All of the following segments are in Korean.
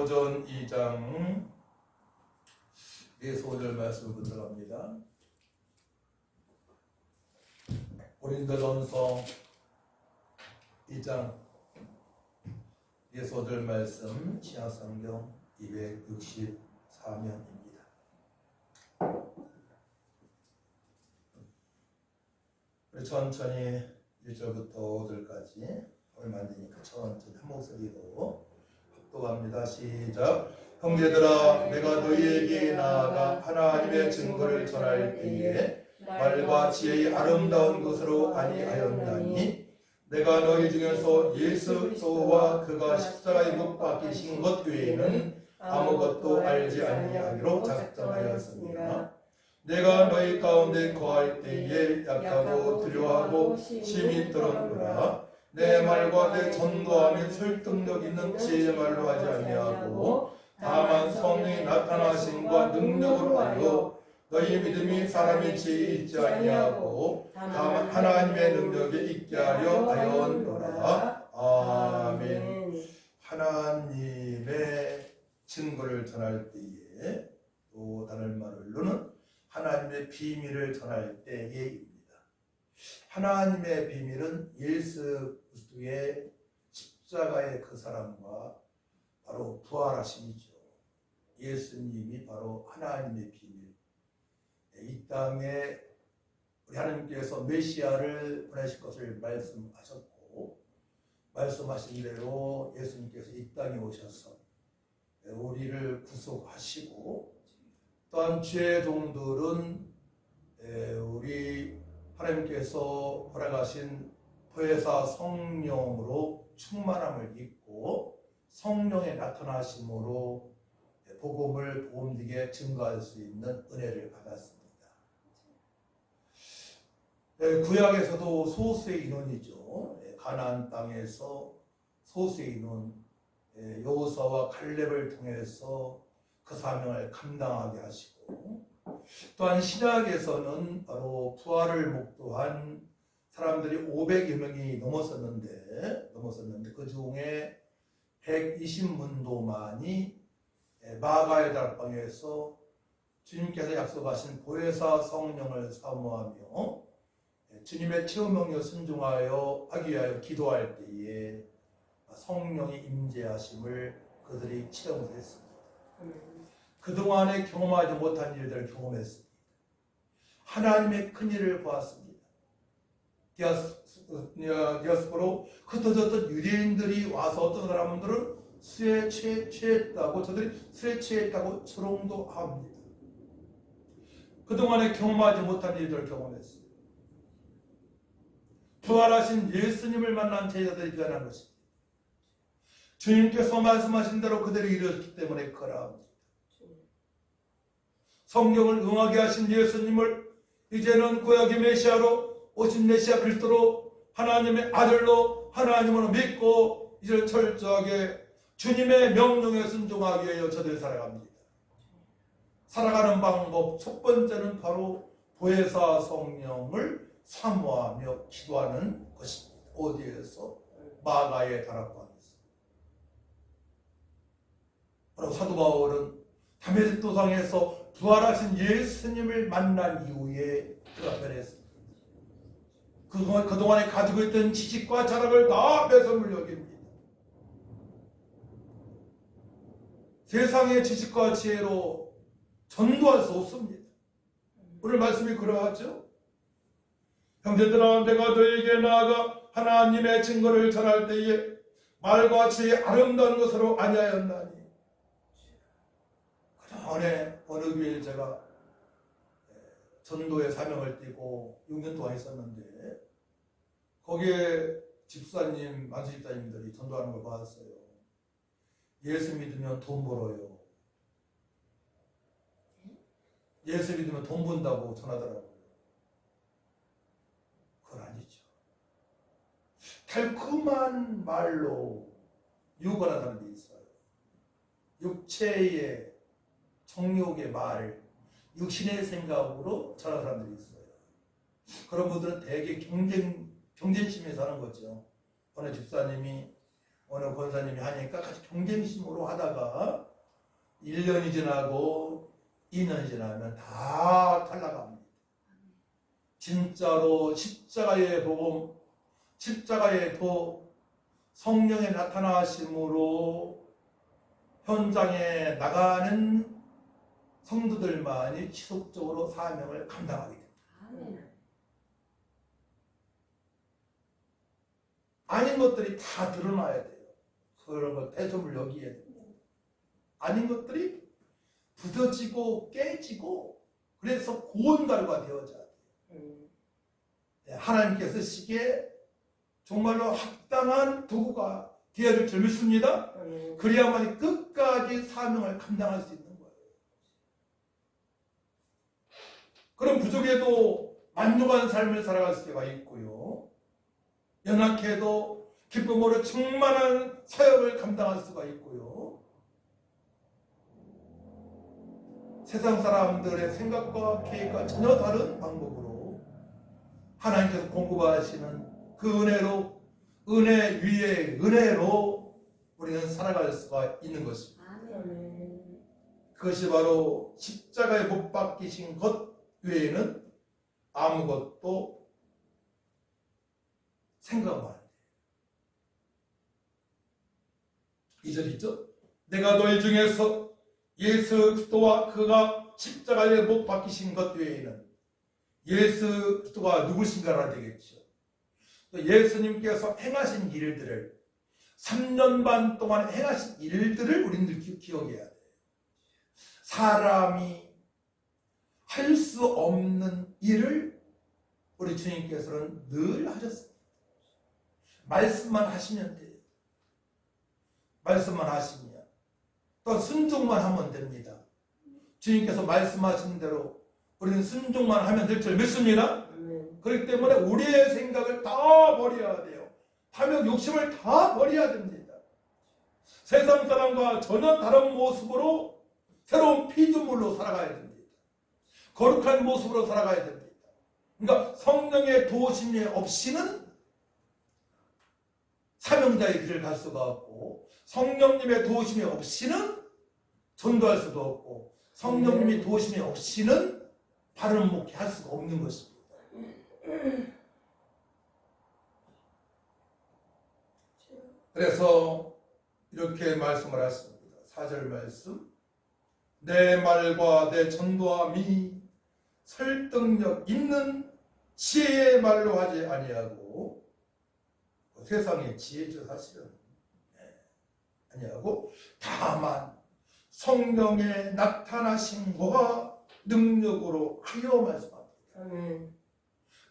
고린도전 2장 4-5절 말씀을 분석합니다. 고린도전서 2장 4-5절 말씀 신약성경 264면입니다. 천천히 1절부터 5절까지 얼마 안 되니까 천천히 한 목소리로 합독합니다. 시작. 형제들아, 내가 너희에게 나아가 하나님의 증거를 전할 때에 말과 지혜의 아름다운 것으로 아니하였나니 내가 너희 중에서 예수 그리스도와 그가 십자가에 못 박히신 것 외에는 아무것도 알지 아니하기로 작정하였습니다. 내가 너희 가운데 거할 때에 약하고 두려워하고 심히 떨었노라. 내 말과 내 전도함이 설득력 있는 지혜의 말로 하지 아니하고 다만 성령이 나타나심과 능력으로 하여 너희 믿음이 사람의 지혜에 있지 아니하고 다만 하나님의 능력에 있게 하려 하였노라. 아멘. 하나님의 증거를 전할 때에 또 다른 말로는 하나님의 비밀을 전할 때에입니다. 하나님의 비밀은 예수 그리스도의 십자가의 그 사랑과 바로 부활하심이죠. 예수님이 바로 하나님의 비밀. 이 땅에 우리 하나님께서 메시아를 보내실 것을 말씀하셨고 말씀하신 대로 예수님께서 이 땅에 오셔서 우리를 구속하시고 또한 죄의 종들은 우리 하나님께서 허락하신 보혜사 성령으로 충만함을 입고 성령의 나타나심으로 복음을 복음되게 증거할 수 있는 은혜를 받았습니다. 구약에서도 소수의 인원이죠. 가나안 땅에서 소수의 인원 여호수아와 갈렙을 통해서 그 사명을 감당하게 하시고 또한 신약에서는 바로 부활을 목도한 사람들이 500여 명이 넘었었는데 그 중에 120문도만이 마가의 다락방에서 주님께서 약속하신 보혜사 성령을 사모하며 주님의 체험명령에 순종하여 하기 위하여 기도할 때에 성령의 임재하심을 그들이 체험했습니다. 그동안에 경험하지 못한 일들을 경험했습니다. 하나님의 큰 일을 보았습니다. 디아스포로 흩어졌던 유대인들이 와서 어떤 사람들은 술에 취했다고 저들이 술에 취했다고 조롱도 합니다. 그동안에 경험하지 못한 일들을 경험했습니다. 부활하신 예수님을 만난 제자들이 변한 것입니다. 주님께서 말씀하신 대로 그들이 이루었기 때문에 그러합니다. 성경을 응하게 하신 예수님을 이제는 구약의 메시아로 오신 메시아 그리스도로 하나님의 아들로 하나님으로 믿고 이제 철저하게 주님의 명령에 순종하기 위하여 저들이 살아갑니다. 살아가는 방법 첫 번째는 바로 보혜사 성령을 사모하며 기도하는 것입니다. 어디에서? 마가의 다락방에서. 바로 사도 바울은 다메섹 도상에서 부활하신 예수님을 만난 이후에 그가 변했습니다. 그동안에 가지고 있던 지식과 자랑을 다 뺏어물 여깁니다. 세상의 지식과 지혜로 전도할 수 없습니다. 오늘 말씀이 그러하죠. 형제들아, 내가 너에게 나아가 하나님의 증거를 전할 때에 말과 지혜의 아름다운 것으로 아니하였나니. 그동안에 어느 교회에 제가 전도의 사명을 띠고 6년 동안 있었는데 거기에 집사님, 만수 집사님들이 전도하는 걸 봤어요. 예수 믿으면 돈 벌어요. 예수 믿으면 돈 번다고 전하더라고요. 그건 아니죠. 달콤한 말로 유혹하는 사람들이 있어요. 육체의 정욕의 말, 육신의 생각으로 전하는 사람들이 있어요. 그런 분들은 되게 경쟁심에 사는 거죠. 어느 집사님이 어느 권사님이 하니까 같이 경쟁심으로 하다가 1년이 지나고 2년이 지나면 다 탈락합니다. 진짜로 십자가의 복음, 십자가의 도, 성령의 나타나심으로 현장에 나가는 성도들만이 지속적으로 사명을 감당하게 됩니다. 아닌 것들이 다 드러나야 돼요. 그런 걸 대접을 여기에 되고, 아닌 것들이 부서지고 깨지고, 그래서 고운 가루가 되어져야 돼요. 하나님께서 쓰시기에 정말로 합당한 도구가 되어질 줄 믿습니다. 그래야만 끝까지 사명을 감당할 수 있는 거예요. 그럼 부족해도 만족한 삶을 살아갈 수가 있고요. 연약해도 기쁨으로 충만한 사역을 감당할 수가 있고요. 세상 사람들의 생각과 계획과 전혀 다른 방법으로 하나님께서 공급하시는 그 은혜로, 은혜 위에 은혜로 우리는 살아갈 수가 있는 것입니다. 그것이 바로 십자가에 못 박히신 것 외에는 아무것도 생각만 안 돼요. 2절 있죠? 내가 너희 중에서 예수 그리스도와 그가 십자가에 못 박히신 것 외에는, 예수 그리스도가 누구신가라 되겠죠. 또 예수님께서 행하신 일들을, 3년 반 동안 행하신 일들을 우리들 기억해야 돼요. 사람이 할 수 없는 일을 우리 주님께서는 늘 하셨습니다. 말씀만 하시면 돼요. 말씀만 하시면, 또 순종만 하면 됩니다. 주님께서 말씀하신 대로 우리는 순종만 하면 될 줄 믿습니다. 그렇기 때문에 우리의 생각을 다 버려야 돼요. 탐욕, 욕심을 다 버려야 됩니다. 세상 사람과 전혀 다른 모습으로, 새로운 피조물로 살아가야 됩니다. 거룩한 모습으로 살아가야 됩니다. 그러니까 성령의 도우심이 없이는 사명자의 길을 갈 수가 없고, 성령님의 도우심이 없이는 전도할 수도 없고, 성령님의 도우심이 없이는 바른 목회할 수가 없는 것입니다. 그래서 이렇게 말씀을 하십니다. 4절 말씀, 내 말과 내 전도함이 설득력 있는 지혜의 말로 하지 아니하고, 세상의 지혜죠 사실은, 아니하고 다만 성령의 나타나심과 능력으로 하여 말씀합니다.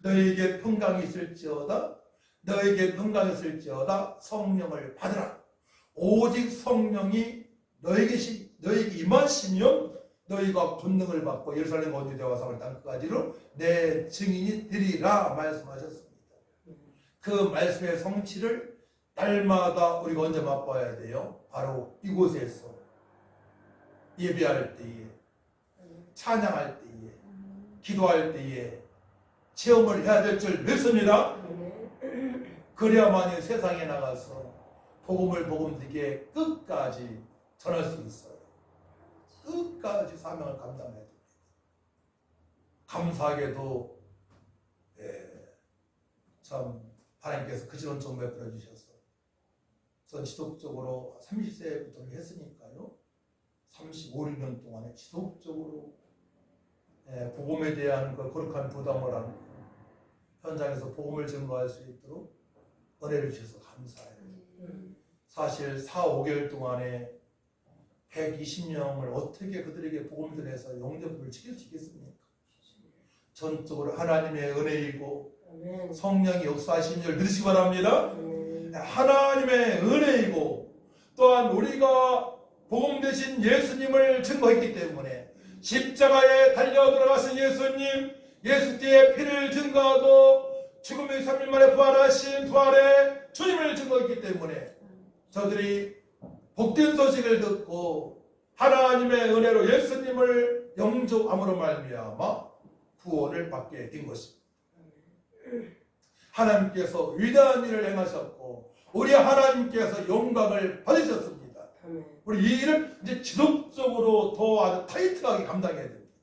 너에게 평강이 있을지어다, 너에게 평강이 있을지어다 성령을 받으라. 오직 성령이 너에게 임하시면 너희가 권능을 받고 예루살렘 온 유대와 사마리아 땅 끝까지로 내 증인이 되리라 말씀하셨습니다. 그 말씀의 성취를 날마다 우리가 언제 맛봐야 돼요? 바로 이곳에서 예배할 때에, 찬양할 때에, 기도할 때에 체험을 해야 될 줄 믿습니다. 그래야만이 세상에 나가서 복음들에게 끝까지 전할 수 있어요. 끝까지 사명을 감당해야 됩니다. 감사하게도 참 하나님께서 그 지원 좀 베풀어 주셔서 전 지속적으로 30세부터 했으니까요. 35, 6년 동안에 지속적으로 복음에 대한 그 거룩한 부담을 하고 현장에서 복음을 증거할 수 있도록 은혜를 주셔서 감사해요. 사실 4, 5개월 동안에 120명을 어떻게 그들에게 복음을 해서 영접을 시킬 수 있겠습니까? 전적으로 하나님의 은혜이고 성령이 역사하신 줄 믿으시기 바랍니다. 하나님의 은혜이고 또한 우리가 복음 되신 예수님을 증거했기 때문에 십자가에 달려 들어가신 예수님, 예수께의 피를 증거하고 죽음의 3일 만에 부활하신 부활의 주님을 증거했기 때문에 저들이 복된 소식을 듣고 하나님의 은혜로 예수님을 영접함으로 말미암아 구원을 받게 된 것입니다. 하나님께서 위대한 일을 행하셨고 우리 하나님께서 영광을 받으셨습니다. 우리 이 일을 이제 지속적으로 지속적으로 더 아주 타이트하게 감당해야 됩니다.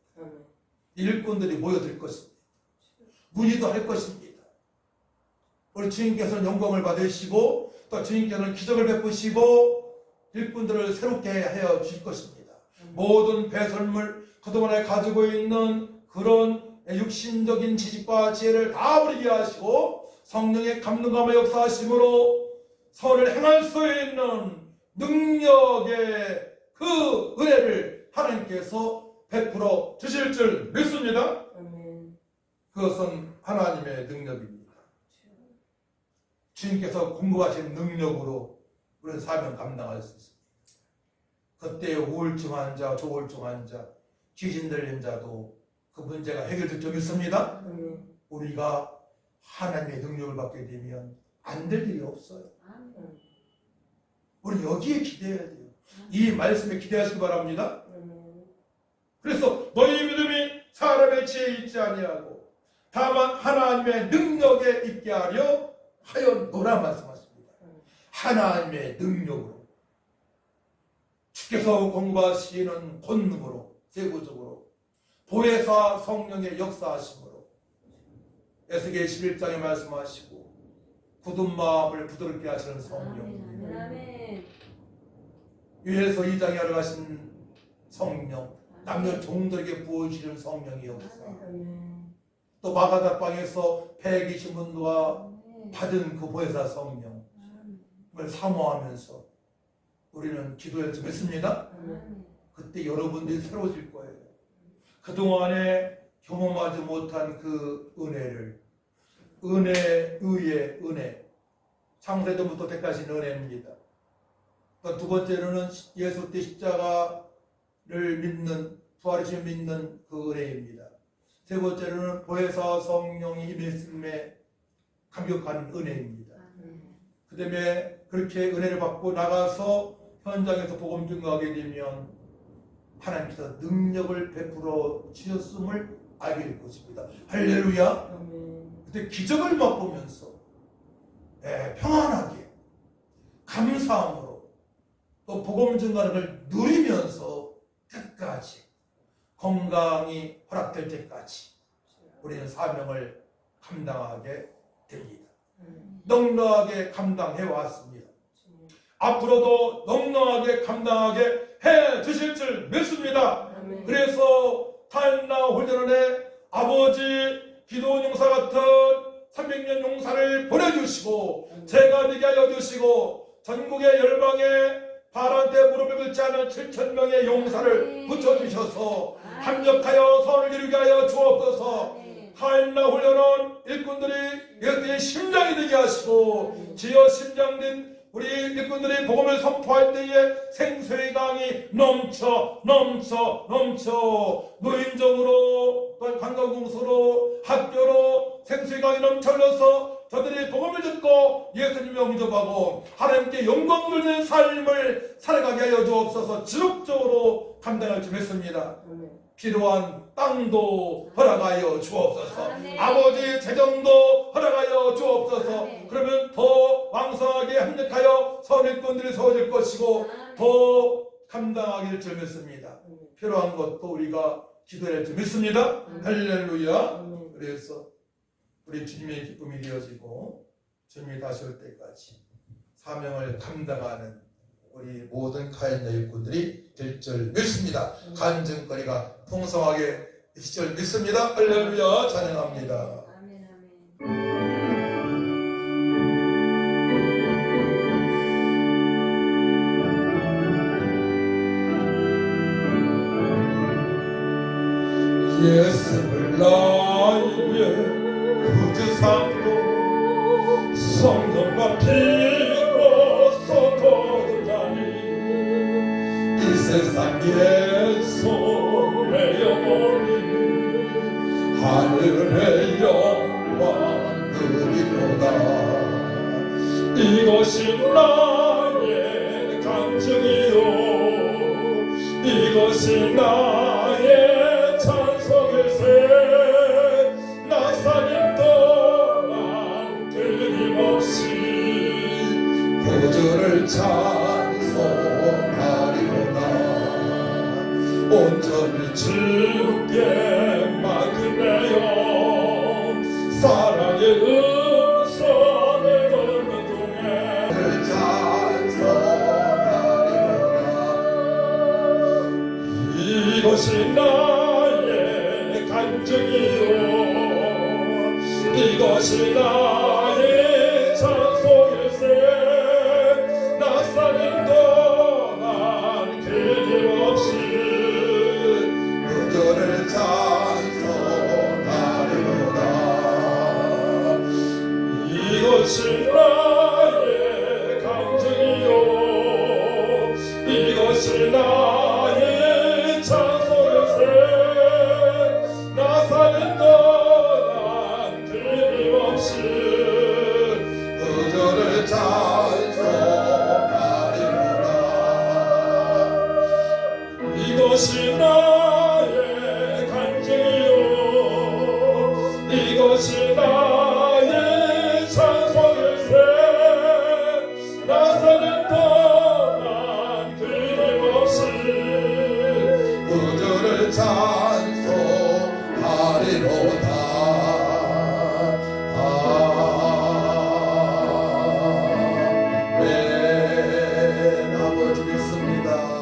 일꾼들이 모여들 것입니다. 문의도 할 것입니다. 우리 주님께서는 영광을 받으시고 또 주님께서는 기적을 베푸시고 일꾼들을 새롭게 하여 주실 것입니다. 모든 배설물 그동안에 가지고 있는 그런 육신적인 지식과 지혜를 다 버리게 하시고 성령의 감동감을 역사하심으로 선을 행할 수 있는 능력의 그 은혜를 하나님께서 베풀어 주실 줄 믿습니다. 그것은 하나님의 능력입니다. 주님께서 공급하신 능력으로 우리는 사명 감당할 수 있습니다. 그때 우울증 환자, 조울증 환자, 귀신 들린 자도 그 문제가 해결될 줄 믿습니다. 우리가 하나님의 능력을 받게 되면 안 될 일이 없어요. 우리 여기에 기대해야 돼요. 이 말씀에 기대하시기 바랍니다. 그래서 너희 믿음이 사람의 지혜에 있지 아니하고 다만 하나님의 능력에 있게 하려 하였노라 말씀하십니다. 하나님의 능력으로 주께서 공부하시는 권능으로 세부적으로 보혜사 성령의 역사하심으로 에스겔 11장에 말씀하시고 굳은 마음을 부드럽게 하시는 성령, 유에서 2장에 알아가신 성령, 남녀 종들에게 부어주시는 성령의 역사, 또 마가다방에서 120분도가 받은 그 보혜사 성령을 사모하면서 우리는 기도할 줄 믿습니다. 그때 여러분들이 새로워질 거예요. 그동안에 경험하지 못한 그 은혜를, 은혜, 의의 은혜, 창세전부터 때까지 은혜입니다. 두 번째로는 예수 때 십자가를 믿는, 부활하심을 믿는 그 은혜입니다. 세 번째로는 보혜사 성령이 임했음에 감격하는 은혜입니다. 그 다음에 그렇게 은혜를 받고 나가서 현장에서 복음 증거하게 되면 하나님께서 능력을 베풀어 주셨음을 알게 될 것입니다. 할렐루야. 그때 기적을 맛보면서 평안하게 감사함으로 또 복음 증거하는 걸 누리면서 끝까지 건강이 허락될 때까지 우리는 사명을 감당하게 됩니다. 넉넉하게 감당해 왔습니다. 앞으로도 넉넉하게 감당하게 해 주실 줄 믿습니다. 그래서 타인나 홀전원의 아버지 기도원 용사 같은 300년 용사를 보내주시고 제가 되게 하여 주시고 전국의 열방에 바란테 무릎을 꿇지 않은 7,000명의 용사를 붙여주셔서 합력하여 선을 이루게 하여 주옵소서. 타인나 홀려는 일꾼들이 예수의 심장이 되게 하시고 지어 심장된 우리 일꾼들이 복음을 선포할 때에 생수의 강이 넘쳐 노인정으로 관광공소로 학교로 생수의 강이 넘쳐 흘러서 저들이 복음을 듣고 예수님을 영접하고 하나님께 영광 돌리는 삶을 살아가게 하여 주옵소서. 지속적으로 감당할 줄 믿습니다. 필요한 땅도 허락하여 주옵소서. 아버지 재정도 허락하여 주옵소서. 그러면 더 왕성하게 합력하여 선일꾼들이 세워질 것이고 더 감당하게 될 줄 믿습니다. 필요한 것도 우리가 기도할 줄 믿습니다. 할렐루야. 그래서 우리 주님의 기쁨이 되어지고 주님이 다시 올 때까지 사명을 감당하는 우리 모든 가인 일꾼들이 될 줄 믿습니다. 간증거리가 풍성하게 있을 줄 믿습니다. 할렐루야. 찬양합니다. 예수를 나의 구주 삼고 성령과 피로써 거듭나니 이 세상에서 내 영혼이 하늘의 영광 누리도다. 이것이 나의 간증이요 이것이 나의 찬송일세. 나사님 동안 끊임없이 구주를 찬송하리로다. 온전히 주께 맡기네요. 사랑의 음성을 듣는 중에 이것이 나의 간증이요 이것이 나의 찬송일세. 낯설인 동안 끊임없이 그들을 찬송하리로다. 이것이 나의 간증이요 이것이 나의 찬송일세. 나사는 동안 끊임없이 그들을 찬송하리로다. 이것이